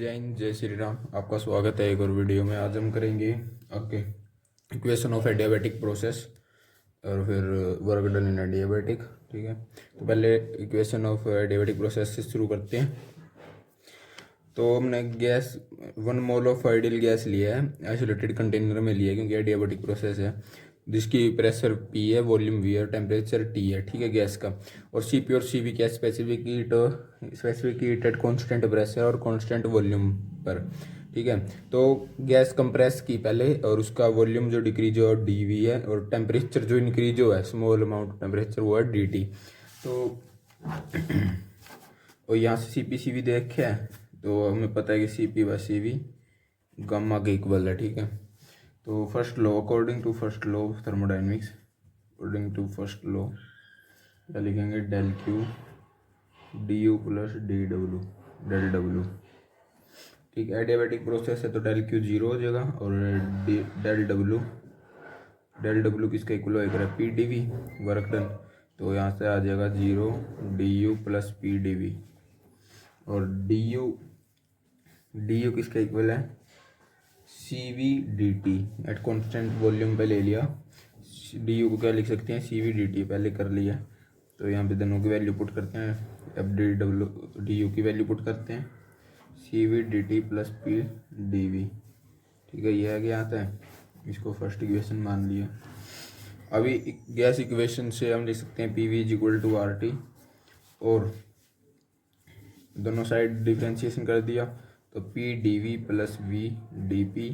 जय हिंद, जय श्री राम। आपका स्वागत है एक और वीडियो में। आज हम करेंगे okay equation of A diabetic process और फिर वर्क डन इन ए डायबिटिक। ठीक है, तो पहले इक्वेशन ऑफ डायबिटिक प्रोसेस से शुरू करते हैं। तो हमने gas 1 mole of ideal gas लिया है, आइसोलेटेड कंटेनर में लिया है क्योंकि यह डायबिटिक प्रोसेस है, जिसकी प्रेशर P है, वॉल्यूम V है और टेम्परेचर T है। ठीक है, गैस का। और CP और CV क्या specific heat at constant pressure और कॉन्स्टेंट वॉल्यूम पर। ठीक है, तो गैस कंप्रेस की पहले और उसका वॉल्यूम जो डिक्रीज हो dV है और टेम्परेचर जो इंक्रीज हो है स्मॉल अमाउंट टेम्परेचर वो है dt। तो और यहाँ से CP CV देखे है तो हमें पता है कि CP बाय CV गामा के इक्वल है। ठीक है, तो first law according to first law of thermodynamics, according to first law क्या लिखेंगे, del Q D U plus D W del W. ठीक है, एडियाबैटिक प्रोसेस है तो डेल क्यू जीरो हो जाएगा और डेल डब्ल्यू किसका इक्वल होगा, P D V work done. तो यहाँ से आ जाएगा zero D U plus P D V और डी यू किसका इक्वल है, C V D T at constant volume पे ले लिया। डी यू को क्या लिख सकते हैं, सी वी डी टी पहले कर लिया। तो यहाँ पे दोनों की वैल्यू पुट करते हैं, अब डी यू की वैल्यू पुट करते हैं, C V D T plus P D V. ठीक है, ये आगे आता है, इसको फर्स्ट इक्वेशन मान लिया। अभी गैस इक्वेशन से हम लिख सकते हैं P V is equal to are t और दोनों साइड डिफ्रेंशिएशन कर दिया तो p D we plus we D P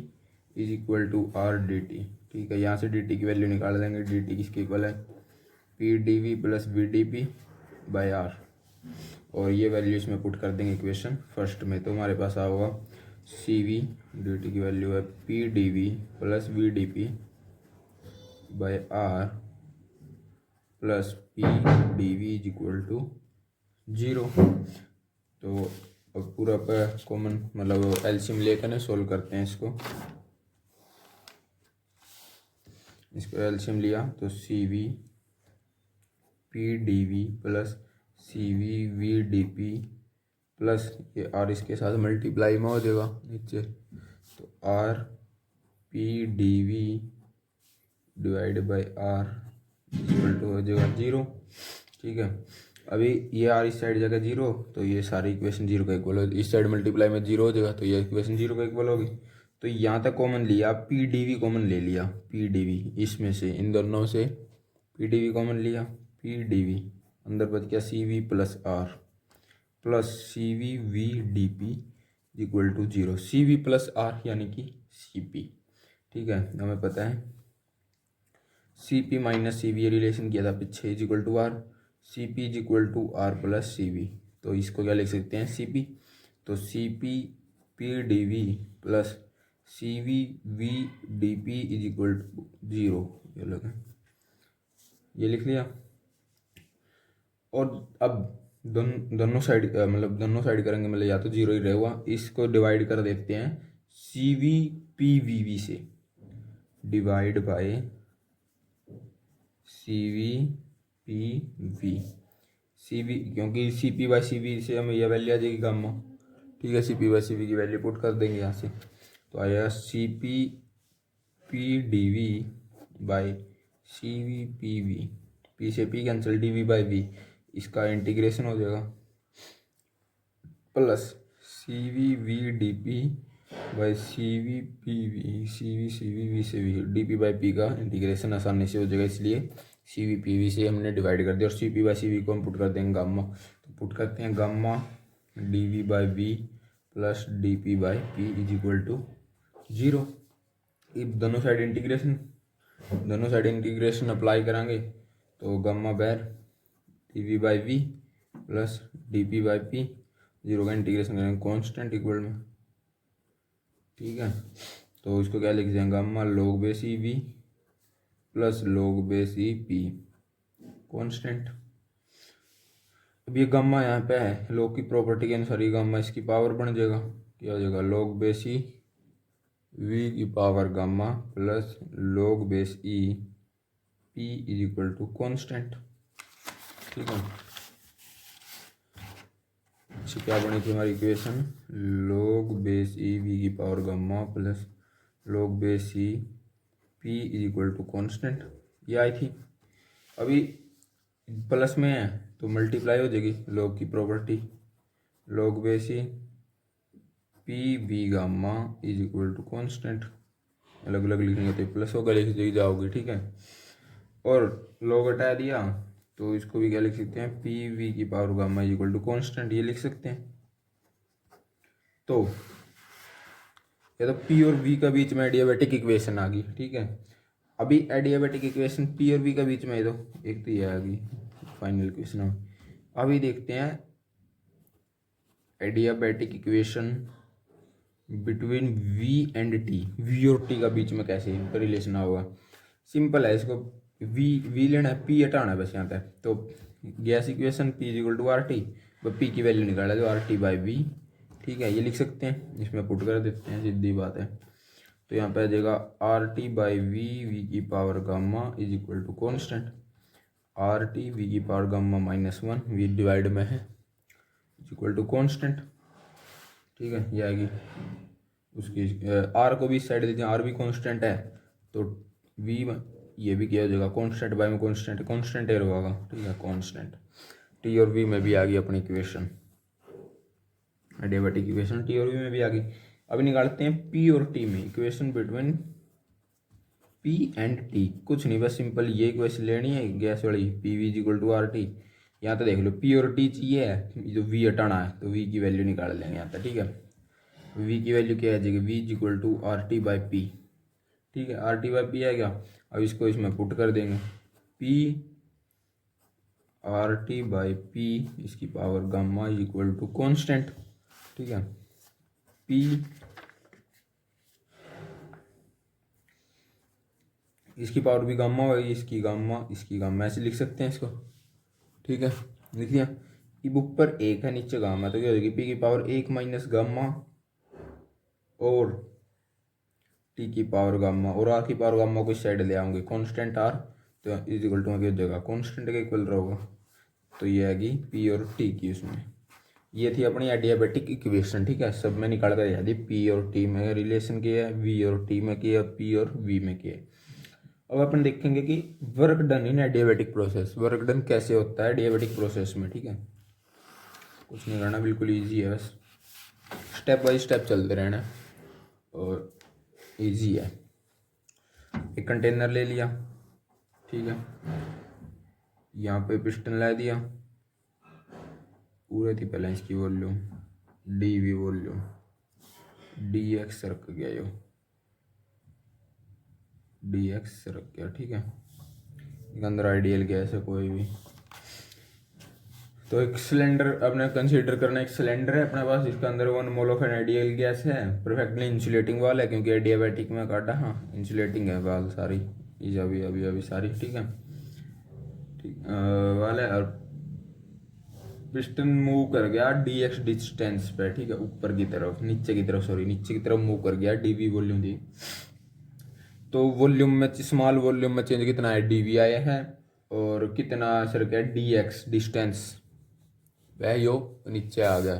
is equal to r d t. ठीक है, यहाँ से डी टी की वैल्यू निकाल देंगे, डी टी किसके इक्वल है, P D we plus we D P by r और ये वैल्यू इसमें पुट कर देंगे इक्वेशन फर्स्ट में। तो हमारे पास आएगा सी वी डी टी की वैल्यू है P D we plus we D P by R plus P D V is equal to zero. तो अब पूरा पर कॉमन मतलब एलसीएम लेकर ना सोल्व करते हैं इसको एलसीएम लिया तो C V P D we plus C V V D P plus ये आर इसके साथ मल्टीप्लाई में हो जाएगा नीचे, तो R P D V divide by R equal to हो जाएगा जीरो। ठीक है, अभी ये आर इस साइड जगह जीरो तो ये सारी इक्वेशन जीरो का इक्वल हो, इस साइड मल्टीप्लाई में जीरो हो जाएगा तो ये इक्वेशन जीरो का इक्वल होगी। तो यहाँ तक कॉमन लिया, पी डी वी कॉमन ले लिया, पी डी वी इसमें से इन दोनों से पी डी वी कॉमन लिया, पी डी वी अंदर बच गया C V plus R plus C V V D P equal to zero. C V plus R यानी कि सी पी। ठीक है, हमें पता है C P minus C V relation किया था पीछे is equal to R, C P is equal to R plus C V. तो इसको क्या लिख सकते हैं, सी पी। तो C P P D we plus C V V D P is equal to zero, ये लगा, ये लिख लिया। और अब दोनों साइड मतलब दोनों साइड करेंगे मतलब या तो जीरो ही रहेगा, इसको डिवाइड कर देते हैं C V P V V से, divide by C V P V C V, क्योंकि C P by C V से हमें यह वैल्यू आ जाएगी गामा। ठीक है, C P by C V की वैल्यू पुट कर देंगे यहाँ से, तो आया C P P D V by C V P V, P से P cancel D V by V, इसका इंटीग्रेशन हो जाएगा plus C V V D P by C V P V, C V V से V D P by P का integration आसानी से हो जाएगा, इसलिए सी वी पी वी से हमने डिवाइड कर दिया और C P by C V को हम पुट कर देंगे गामा। तो पुट करते हैं gamma D V by V plus D P by P is equal to zero. दोनों साइड इंटीग्रेशन अप्लाई करेंगे तो gamma bar D V by V plus D P by P, zero का integration करेंगे constant equal में। ठीक है, तो इसको क्या लिख देंगे, gamma log base E V plus log base E P constant. अब ये गामा यहाँ पे है, लॉग की प्रॉपर्टी के अनुसार ये गामा इसकी पावर बन जाएगा, क्या हो जाएगा लॉग बेस ई वी की power gamma plus log base E P is equal to constant. ठीक है, नीचे क्या बनी थी हमारी equation, log base E V की power gamma plus log base E P is equal to constant, ये आई थी। अभी प्लस में है तो मल्टीप्लाई हो जाएगी, log की property log base E P V gamma is equal to constant, अलग अलग लिखनी होती है, प्लस होगा लिख जाओगे, ठीक है। और log हटा दिया तो इसको भी क्या लिख सकते हैं, पी वी की power gamma is equal to constant, ये लिख सकते हैं। तो या तो पी और वी का बीच में एडियाबेटिक इक्वेशन आ गई, ठीक है। अभी एडियाबेटिक इक्वेशन पी और वी का बीच में, तो एक तो ये आ गई फाइनल इक्वेशन। अभी देखते हैं adiabatic equation between V and T, V और टी का बीच में कैसे रिलेशन होगा। सिंपल है, इसको वी लेना है, पी हटाना है बस यहाँ तक। तो gas equation P is equal to are T, P की वैल्यू निकाला तो आर टी बाई वी, ठीक है, ये लिख सकते हैं। इसमें पुट कर देते हैं, सीधी बात है। तो यहाँ पे आ जाएगा R T by V, V की power gamma is equal to constant, R T V की पावर गामा -1, वी डिवाइड में है, इज इक्वल टू कॉन्स्टेंट, ठीक है, ये आएगी। उसकी आर को भी इस साइड देते हैं, आर भी कॉन्स्टेंट है तो वी ये भी किया हो जाएगा, कॉन्स्टेंट बाय में कॉन्स्टेंट एयर होगा, ठीक है, कॉन्स्टेंट। टी और वी में भी आ गई अपनी इक्वेशन, एडियाबेटिक इक्वेशन टी और वी में भी आ गई। अभी निकालते हैं पी और टी में, equation between P and T. कुछ नहीं, बस सिंपल ये इक्वेशन लेनी है गैस वाली, P we is equal to are T. यहाँ तो देख लो पी और टी चाहिए है, जो वी हटाना है तो वी की वैल्यू निकाल लेंगे यहाँ पर, ठीक है। वी की वैल्यू क्या आ जाएगी, V is equal to are T by P, ठीक है, आर टी बाई पी आएगा। अब इसको इसमें पुट कर देंगे, P R T by P इसकी power gamma is equal to constant, ठीक है। पी इसकी पावर भी गामा होगी, इसकी गामा ऐसे लिख सकते हैं इसको, ठीक है, लिख लिया। ई बुक पर एक है, नीचे गामा, तो क्या हो जाएगी, पी की पावर 1 माइनस गामा और टी की पावर गामा और आर की पावर गामा को इस साइड ले आऊंगे, कॉन्स्टेंट आर, तो इज इक्वल टू क्या हो जाएगा, कॉन्स्टेंट के इक्वल रहेगा। तो ये आएगी पी और टी की, उसमें ये थी अपनी एडियाबेटिक इक्वेशन, ठीक है। सब में निकाल कर याद, पी और टी में रिलेशन किया है, वी और टी में किया, पी और वी में किया। अब अपन देखेंगे कि वर्क डन इन एडियाबेटिक प्रोसेस, वर्क डन कैसे होता है एडियाबेटिक प्रोसेस में, ठीक है। कुछ नहीं करना, बिल्कुल ईजी है, बस स्टेप बाय स्टेप चलते रहना और ईजी है। एक कंटेनर ले लिया, ठीक है, यहाँ पे पिस्टन ला दिया, पूरे थी पहले इसकी volume D V volume D x रख गया, यो डी एक्स रख गया, ठीक है। एक अंदर आइडियल गैस है कोई भी, तो एक सिलेंडर अपने कंसीडर करना, एक सिलेंडर है अपने पास, इसके अंदर 1 mole of an ideal gas है, परफेक्टली इंसुलेटिंग वाल है, क्योंकि एडियाबेटिक में काटा, हाँ इंसुलेटिंग है वाल सारी, अभी अभी अभी सारी, ठीक है, ठीक वाल है। और पिस्टन मूव कर गया डी एक्स डिस्टेंस पे, ठीक है, ऊपर की तरफ, नीचे की तरफ मूव कर गया, डी वी वॉल्यूम थी। तो वॉल्यूम में, स्मॉल वॉल्यूम में चेंज कितना है, डी वी आया है, और कितना सर क्या डी एक्स डिस्टेंस वह यो नीचे आ गया,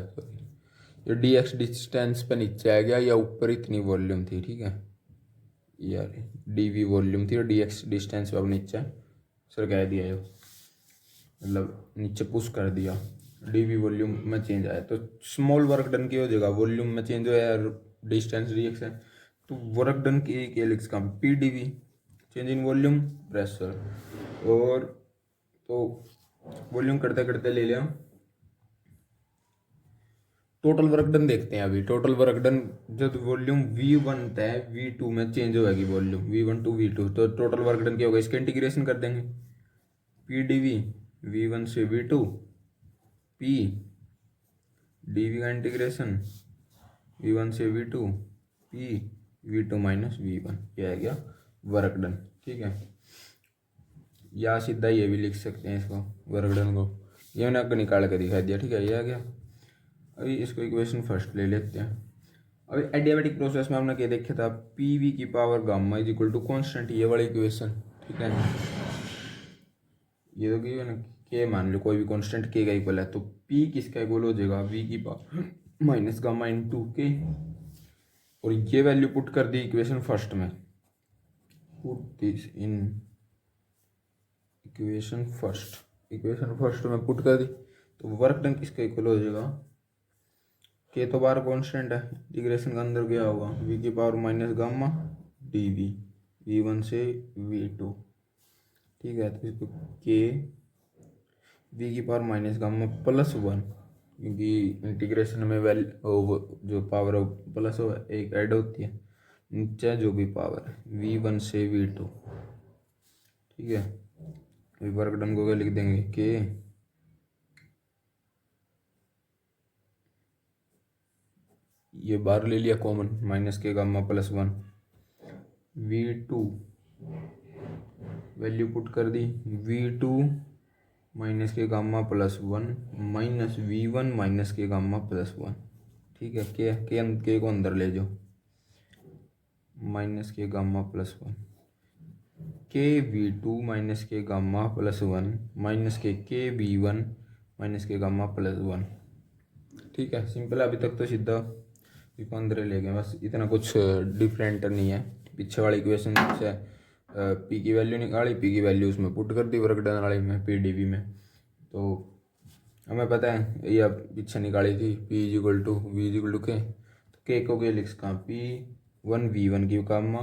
ये डी एक्स डिस्टेंस पे नीचे आ गया, या ऊपर इतनी वॉल्यूम थी, ठीक है, यार डी वी वॉल्यूम थी और डी एक्स डिस्टेंस पे अब नीचे सर कह दिया, यो मतलब नीचे पुश कर दिया, डी वी वॉल्यूम में चेंज आया। तो स्मॉल वर्क डन की हो जाएगा, वॉल्यूम में चेंज हुआ है, डिस्टेंस डी एक्स है, तो वर्क डन की लिख सकता हूँ P D V, change in volume pressure. और तो वॉल्यूम करते करते ले लिया, टोटल वर्क डन देखते हैं। अभी टोटल वर्क डन, जब वॉल्यूम V1 है V2 में चेंज होगी वॉल्यूम V1 टू V2, तो टोटल वर्क डन क्या होगा, इसका इंटीग्रेशन कर देंगे, पी डी वी V1 से V2 P डी वी का इंटीग्रेशन V1 से V2 P V2 minus V1, ये आ गया वर्क डन, ठीक है। या सीधा ये भी लिख सकते हैं इसको, वर्क डन को ये मैंने निकाल कर दिखा दिया, ठीक है, ये आ गया। अभी इसको इक्वेशन फर्स्ट ले लेते हैं। अभी एडियाबेटिक प्रोसेस में हमने क्या देखा था, पी वी की power gamma is equal to constant, ये वाली इक्वेशन, ठीक है, ये तो गिवन है के मान लो कोई भी कांस्टेंट के का इक्वल है, तो पी किसका इक्वल हो जाएगा, वी की पावर माइनस गामा इंटू के। और ये वैल्यू पुट कर दी इक्वेशन फर्स्ट में, put this in equation first में पुट कर दी, तो वर्क डन किसका इक्वल हो जाएगा, के तो बार कांस्टेंट है, इंटीग्रेशन का अंदर क्या होगा, वी की power minus gamma D V, V1 से V2, ठीक है। तो इसको के वी की पावर माइनस गामा प्लस 1, क्योंकि इंटीग्रेशन में वैल्यू जो पावर है प्लस हो एक ऐड होती है, नीचे जो भी पावर है V1 से V2, ठीक है। अभी वर्क डन को क्या लिख देंगे, के ये बार ले लिया common, minus K gamma plus 1, V2 value put कर दी, V2 minus K gamma plus 1 minus V1 minus K gamma plus 1, ठीक है। के को अंदर ले जाओ, माइनस के गामा प्लस 1, के V2 minus K gamma plus 1 minus के V1 minus K gamma plus 1, ठीक है। सिंपल है, अभी तक तो सीधा इसको अंदर ले गए, बस इतना कुछ डिफरेंट नहीं है। पीछे वाली इक्वेशन से पी की वैल्यू निकाली, पी की वैल्यू उसमें पुट कर दी वर्क डन वाली में, PDV में। तो हमें पता है ये पीछे निकाली थी, P equal to V equal to K, तो के को के लिख सकता P1 V1 की गामा,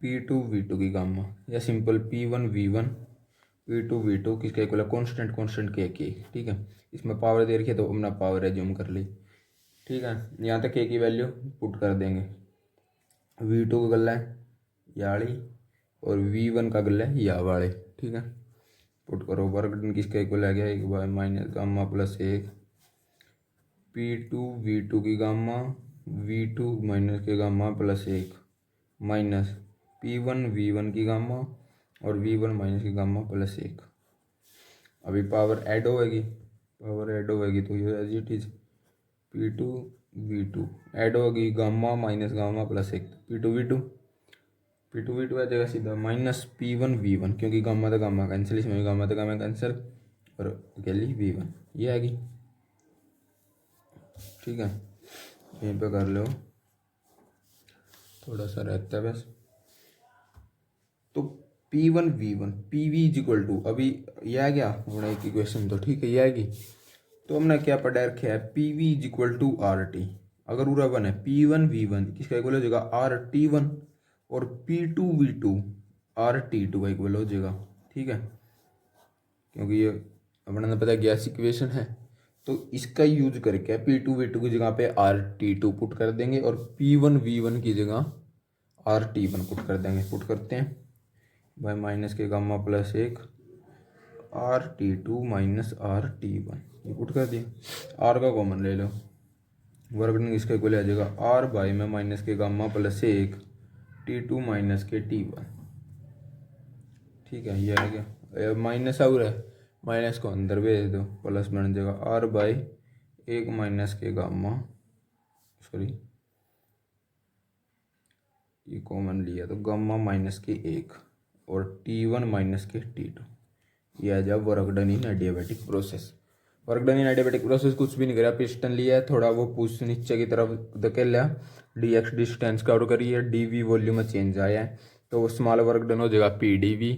P2 V2 की गामा, या simple P1 V1 P2 V2 किसका इक्वल है, कॉन्स्टेंट के, ठीक है। इसमें पावर दे रखी है तो अपना पावर एज्यूम कर ली, ठीक है। यहाँ तक के की वैल्यू पुट कर देंगे, V2 का गला है याड़ी और V1 का गला है या वाले, ठीक है। पुट करो, वर्क डन किसका इक्वल आ गया, एक बार minus gamma plus 1, P2 V2 की gamma, V2 minus K gamma plus 1 minus P1 V1 की गामा और V1 माइनस की गामा प्लस 1। अभी पावर ऐड होएगी तो ये as it is P2 V2 add होगी, gamma minus gamma plus 1, P2 V2 आ जाएगा सीधा, माइनस P1 V1, क्योंकि गामा तो गामा कैंसिल, इसमें गामा तो गामा कैंसिल, और अकेली V1 ये आएगी, ठीक है। यहीं पे कर लो, थोड़ा सा रहता है बस। तो P1 V1 PV is equal to, अभी ये आ गया हमारा एक इक्वेशन, तो ठीक है ये आएगी। तो हमने क्या पढ़ा रखा है, PV is equal to RT, अगर पूरा वन है P1 V1 किसका इक्वल हो जाएगा RT1, और P2 V2 RT2 का इक्वल हो जाएगा, ठीक है। क्योंकि ये अपने पता है गैस इक्वेशन है, तो इसका यूज करके P2 V2 की जगह पे RT2 पुट कर देंगे और P1 V1 की जगह RT1 पुट कर देंगे। पुट करते हैं bye minus K gamma plus 1 RT2 minus RT1, ये पुट कर दिया। R का कॉमन ले लो, वर्क डन इसका इक्वल आ जाएगा R बाय में minus K gamma plus 1 T2 minus के T1, ठीक है। ये आ गया, माइनस और है, माइनस को अंदर भेज दो, प्लस बन जाएगा R bye 1 minus K gamma, sorry ये कॉमन लिया तो गामा माइनस के 1 और T1 माइनस के T2, ये आ जाए work done in adiabatic process. Work done in adiabatic process कुछ भी नहीं करा, पिस्टन लिया है, थोड़ा वो पुश नीचे की तरफ धकेल लिया, dx डिस्टेंस का आउट करिए, dv वॉल्यूम में चेंज आया है, तो वो स्मॉल वर्क डन हो जाएगा PdV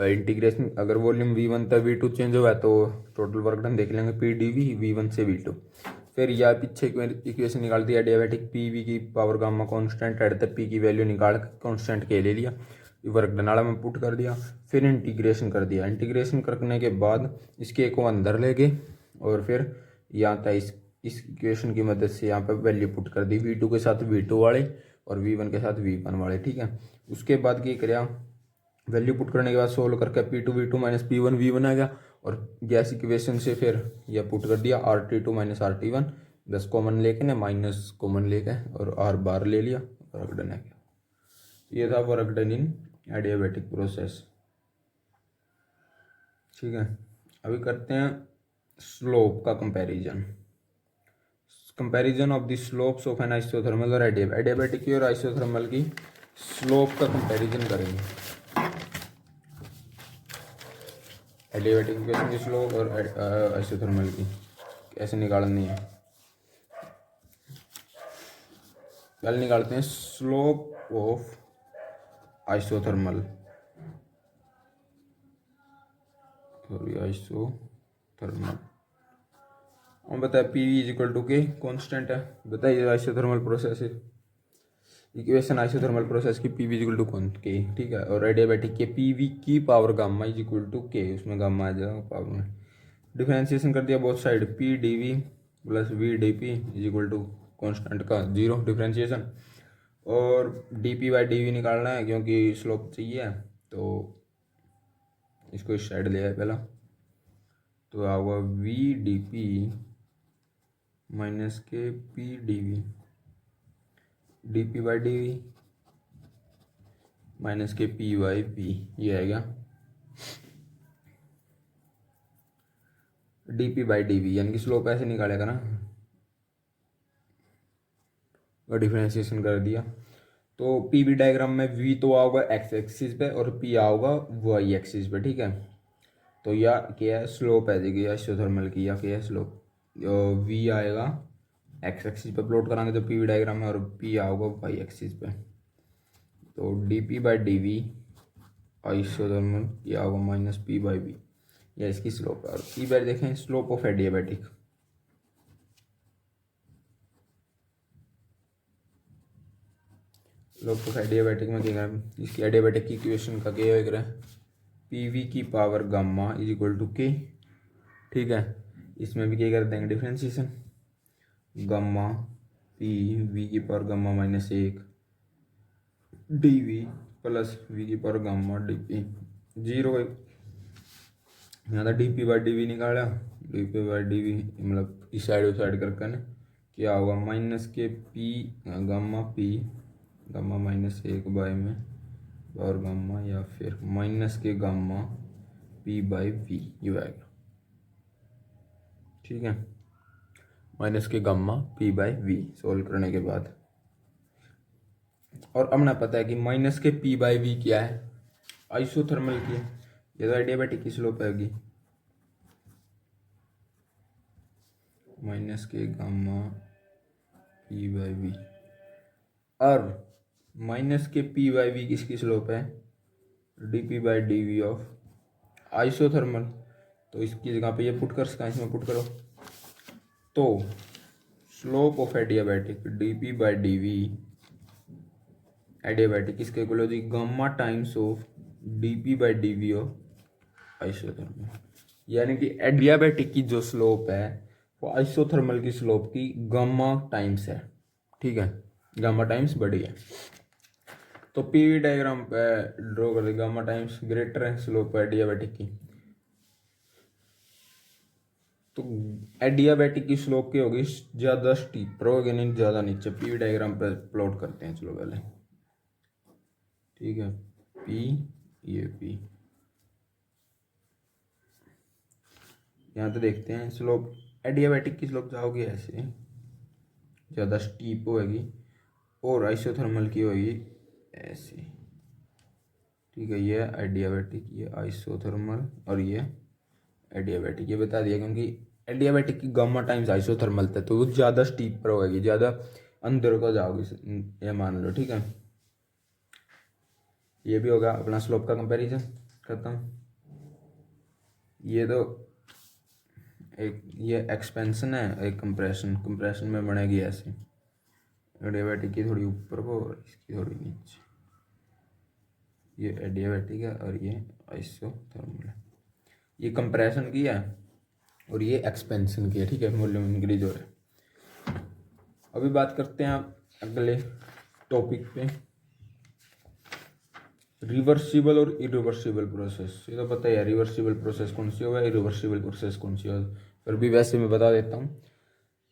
इंटीग्रेशन। अगर वॉल्यूम V1 तक V2 चेंज हुआ है तो टोटल वर्क डन देख लेंगे PdV V1 से V2। फिर यह पीछे इक्वेशन निकाल दी एडियाबैटिक, PV की power gamma constant at the P की वैल्यू निकाल कॉन्स्टेंट के ले लिया, वर्क डन वाला में पुट कर दिया, फिर इंटीग्रेशन कर दिया। इंटीग्रेशन करने के बाद इसके को अंदर ले गए और फिर यहाँ तक इस इक्वेशन की मदद से यहाँ पे वैल्यू पुट कर दी, V2 के साथ V2 वाले और V1 के साथ V1 वाले, ठीक है। उसके बाद क्या करा, वैल्यू पुट करने के बाद सोल्व करके P2 V2 minus P1 V1 आ गया, और गैस इक्वेशन से फिर यह पुट कर दिया RT2 माइनस RT1, 10 कॉमन लेके ना माइनस कॉमन लेके और R बार ले लिया, वर्क डन आ गया। ये था work done in adiabatic process, ठीक है। अभी करते हैं स्लोप का comparison of the slopes of an isothermal और एडियाबैटिक की और आइसोथर्मल की स्लोप का कंपैरिजन करेंगे। एडियाबैटिक इक्वेशन की स्लोप और आइसोथर्मल की कैसे निकालनी है। पहले निकालते हैं slope of isothermal, sorry isothermal. हम बताए P we is equal to K constant है। बताइए isothermal process equation isothermal process की P we is equal to कौन के, ठीक है। और एडियाबैटिक के पी वी की power gamma is equal to K, उसमें गामा आ जाएगा पावर में। डिफरेंशिएशन कर दिया both side, P D we plus we D P is equal to constant का जीरो डिफरेंशिएशन। और D P by D V निकालना है क्योंकि स्लोप चाहिए, तो इसको इस साइड ले आए पहला, तो आएगा V D P minus K P D V, D P by D V minus K P by P, ये आएगा D P by D V, यानी कि स्लोप ऐसे निकालेगा ना, और डिफरेंशिएशन कर दिया। तो पी वी डायग्राम में वी तो आओगा एक्स एक्सिस पे और पी आओगा वाई एक्सिस पे, ठीक है। तो या क्या है स्लोप आ जाएगी आइसोथर्मल की, या क्या है स्लोप, वी आएगा एक्स एक्सिस पे प्लॉट कराएंगे तो पी वी डायग्राम में, और पी आओगा वाई एक्सिस पे। तो D P by D V isothermal ये आओगा माइनस पी बाई वी, या इसकी स्लोप है। और पी बाई देखें slope of adiabatic, slope of adiabatic में क्या करें, इसकी एडियाबैटिक की इक्वेशन का क्या करें, पी वी की power gamma is equal to K, ठीक है। इसमें भी क्या कर देंगे डिफरेंशिएशन, गामा पी वी की पावर गामा माइनस एक डी वी प्लस वी की power gamma D P zero. यहाँ D P by D V निकाला, D P by D V मतलब इस साइड उस साइड करके ना क्या होगा minus K P gamma minus एक बाई में पावर गामा, या फिर minus K gamma P by we ये आएगा, ठीक है। Minus K gamma P by V solve करने के बाद, और अब ना पता है कि minus K P by we क्या है, आइसोथर्मल की, ये तो एडियाबैटिक की स्लोप आएगी minus K gamma P by V, और minus K P by V किसकी स्लोप है, D P by D V of isothermal. तो इसकी जगह पे ये पुट कर सका, इसमें पुट करो, तो slope of adiabatic D P by D V adiabatic इसके इक्वल हो जाएगी gamma times of D P by D V of isothermal. यानी कि एडियाबैटिक की जो स्लोप है वो आइसोथर्मल की स्लोप की गामा टाइम्स है, ठीक है, गामा टाइम्स बड़ी है। तो पीवी डायग्राम पे ड्रॉ कर दे, गामा टाइम्स ग्रेटर है स्लोप एडियाबैटिक की, तो एडियाबैटिक की स्लोप की होगी ज़्यादा स्टीपर होगी, नहीं ज़्यादा नीचे। पीवी डायग्राम पे प्लॉट करते हैं, चलो पहले, ठीक है। पी ये पी यहाँ तो देखते हैं स्लोप एडियाबैटिक की स्लोप जाओगी ऐसे ज़्यादा स्टीप होगी, और आइसोथर्मल की होगी ऐसे, ठीक है। ये एडियाबैटिक, ये आइसोथर्मल, और ये एडियाबैटिक, ये बता दिया क्योंकि एडियाबैटिक की गामा टाइम्स आइसोथर्मल था, तो वो ज़्यादा स्टीप पर होगी, ज़्यादा अंदर को जाओगी, ये मान लो, ठीक है। ये भी होगा अपना स्लोप का कंपैरिजन खत्म। ये तो एक ये एक्सपेंशन है, एक कंप्रेशन, कंप्रेशन में बनेगी ऐसे, एडियाबैटिक की थोड़ी ऊपर को और इसकी थोड़ी नीचे, ये एडियाबैटिक है और ये आइसोथर्मल है। ये कंप्रेशन की है और ये एक्सपेंशन की है, ठीक है, वॉल्यूम इंक्रीज हो रहा है। अभी बात करते हैं अगले टॉपिक पे, रिवर्सिबल और इरिवर्सिबल प्रोसेस। ये तो पता है रिवर्सिबल प्रोसेस कौन सी होगा, इरिवर्सिबल प्रोसेस कौन सी होगा, पर भी वैसे मैं बता देता हूँ।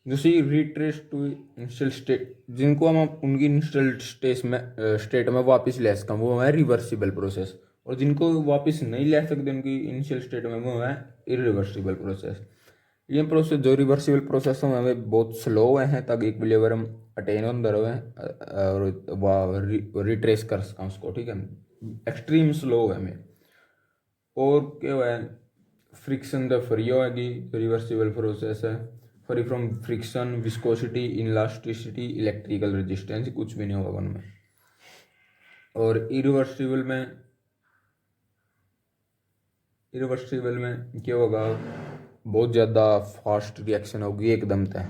जैसे रिट्रेस टू इनिशियल स्टेट, जिनको हम उनकी इनिशियल स्टेट में वापस ले सकते हैं वो है रिवर्सिबल प्रोसेस, और जिनको वापस नहीं ले सकते उनकी इनिशियल स्टेट में वो है इरिवर्सिबल प्रोसेस। ये प्रोसेस जो रिवर्सिबल प्रोसेस है हमें बहुत स्लो हैं तक इक्विलिब्रियम अटेन होता रहे और रिट्रेस कर सका उसको, ठीक है। एक्सट्रीम स्लो है हमें, और क्या है फ्रिक्शन तो फ्री होगी, रिवर्सिबल प्रोसेस है, free from friction, viscosity, elasticity, electrical resistance, कुछ भी नहीं होगा उनमें। और इरिवर्सिबल में क्या होगा, बहुत ज़्यादा फास्ट रिएक्शन होगी एकदम तय,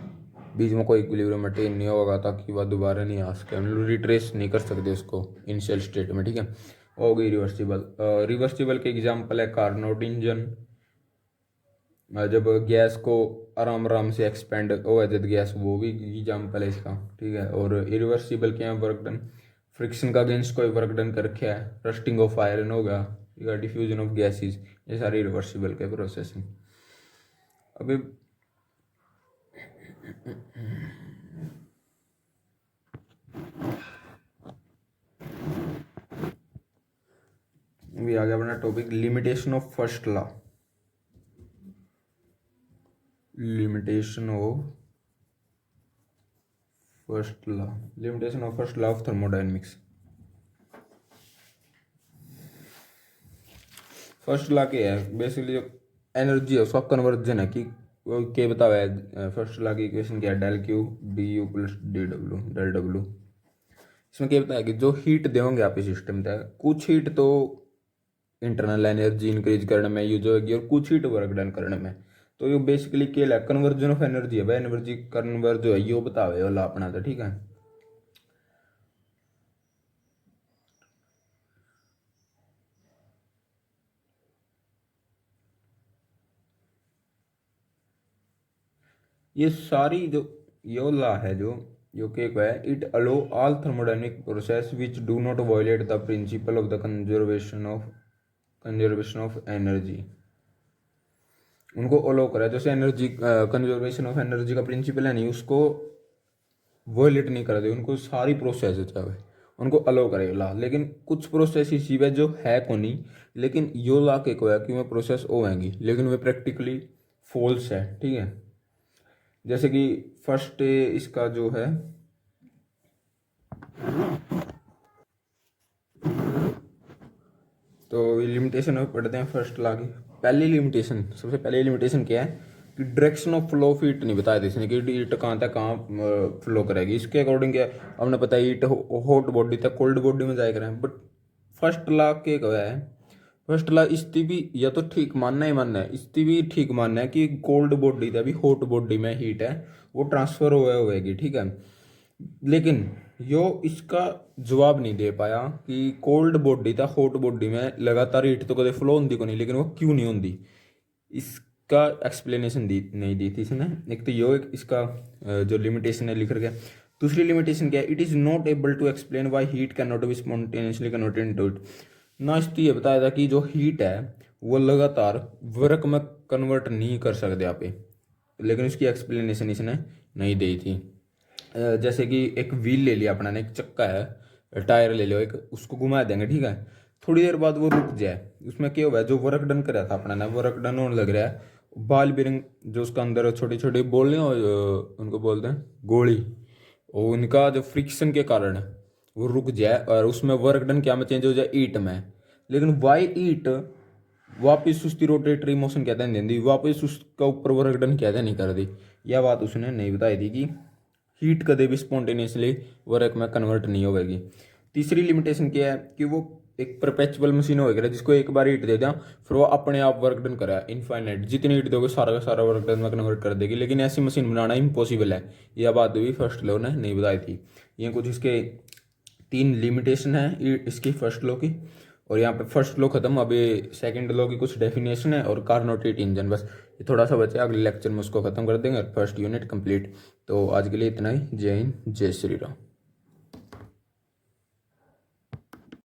बीच में कोई इक्विलिब्रियम मेंटेन नहीं होगा ताकि वह दोबारा नहीं आ सके, हम लोग रिट्रेस नहीं कर सकते उसको इनिशियल स्टेट में, ठीक है। हो गई रिवर्सिबल। रिवर्सिबल के एग्जांपल है कार्नोट इंजन, जब गैस को आराम आराम से एक्सपेंड हो जाती है गैस, वो भी एग्जाम्पल है इसका, ठीक है। और इरिवर्सिबल क्या है, वर्क डन, फ्रिक्शन का अगेंस्ट कोई वर्क डन कर रखा है, रस्टिंग ऑफ आयरन होगा, ठीक है, डिफ्यूजन ऑफ गैसेज, ये सारे इरिवर्सिबल के प्रोसेस हैं। अभी अभी आ गया अपना topic limitation of first law. Limitation of first law, limitation of first law of thermodynamics. First law क्या है, बेसिकली जो एनर्जी है उसका कन्वर्जन है, कि वो क्या बताया है, फर्स्ट लॉ की इक्वेशन क्या है, del Q D U plus D W del W. इसमें क्या बताया कि जो हीट देंगे आप इस सिस्टम तक, कुछ हीट तो इंटरनल एनर्जी इंक्रीज करने में यूज होगी और कुछ हीट वर्क डन करने में, तो ये बेसिकली क्या है, कन्वर्जन ऑफ एनर्जी है भाई, एनर्जी कन्वर्ज जो है ये बतावे वाला अपना था, ठीक है। ये सारी जो यो लॉ है जो कि है, it allow all thermodynamic process which do not violate the principle of the conservation of energy. उनको अलो करा, जैसे एनर्जी कंजर्वेशन ऑफ एनर्जी का प्रिंसिपल है नहीं, उसको वायलेट नहीं कर दे, उनको सारी प्रोसेस चाहे उनको अलो करे ला। लेकिन कुछ प्रोसेस इसी वे जो है को नहीं, लेकिन यो ला के को है कि वह प्रोसेस होएंगी, लेकिन वे प्रैक्टिकली फॉल्स है, ठीक है। जैसे कि फर्स्ट इसका जो है, तो लिमिटेशन में पढ़ते हैं फर्स्ट लॉ की। पहली लिमिटेशन, सबसे पहली लिमिटेशन क्या है कि direction of flow of heat नहीं बताया था इसने, कि हीट कहाँ तक कहाँ फ्लो करेगी। इसके अकॉर्डिंग क्या हमने पता है, हीट हॉट बॉडी तक कोल्ड बॉडी में जाएगा, बट फर्स्ट लॉ के क्या है, फर्स्ट लॉ इसकी भी या तो ठीक मानना ही मानना है, इसकी भी ठीक मानना है कि कोल्ड बॉडी था, अभी हॉट बॉडी में हीट है वो ट्रांसफर होएगी, ठीक है। लेकिन यो इसका जवाब नहीं दे पाया कि कोल्ड बॉडी था हॉट बॉडी में लगातार हीट तो कदे फ्लो होती को नहीं, लेकिन वो क्यों नहीं होती, इसका एक्सप्लेनेशन नहीं दी थी इसने। एक तो यो एक इसका जो लिमिटेशन है लिख रखा है। दूसरी लिमिटेशन क्या है, it is not able to explain why heat can not be spontaneously converted into it. ना इसको ये बताया था कि जो हीट है वो लगातार वर्क में कन्वर्ट नहीं कर सकते आप, लेकिन उसकी एक्सप्लेनेशन इसने नहीं दी थी। जैसे कि एक व्हील ले लिया अपना ने, एक चक्का है, टायर ले लो एक, उसको घुमा देंगे, ठीक है, थोड़ी देर बाद वो रुक जाए, उसमें क्या हुआ है, जो वर्क डन कर रहा था अपना ने, वर्क डन होने लग रहा है, बाल बिरंग जो उसका अंदर छोटी छोटी बोल उनको बोलते हैं गोली, और उनका जो फ्रिक्शन के कारण वो रुक जाए और उसमें वर्क डन क्या में चेंज हो जाए, ईट में। लेकिन वाई ईट वापिस उसकी रोटेटरी मोशन कहते हैं दी, वापिस उसका ऊपर वर्क डन कहते नहीं कर दी, यह बात उसने नहीं बताई थी कि हीट कदे भी स्पॉन्टेनियसली वर्क में कन्वर्ट नहीं होगी। तीसरी लिमिटेशन क्या है कि वो एक परपेचुअल मशीन होगी जिसको एक बार हीट दे दिया फिर वो अपने आप वर्क डन करे इनफाइनाइट, जितनी हीट दोगे सारा का सारा वर्क डन में कन्वर्ट कर देगी, लेकिन ऐसी मशीन बनाना इम्पॉसिबल है, यह बात भी फर्स्ट लॉ ने नहीं बताई थी। ये कुछ इसके 3 लिमिटेशन है इसकी फर्स्ट लॉ की, और यहाँ पे फर्स्ट लॉ खत्म, अभी सेकंड लॉ की कुछ डेफिनेशन है और कार्नोट हीट इंजन, बस ये थोड़ा सा बचा, अगले लेक्चर में उसको खत्म कर देंगे और फर्स्ट यूनिट कंप्लीट। तो आज के लिए इतना ही, जय हिंद जय श्री राम।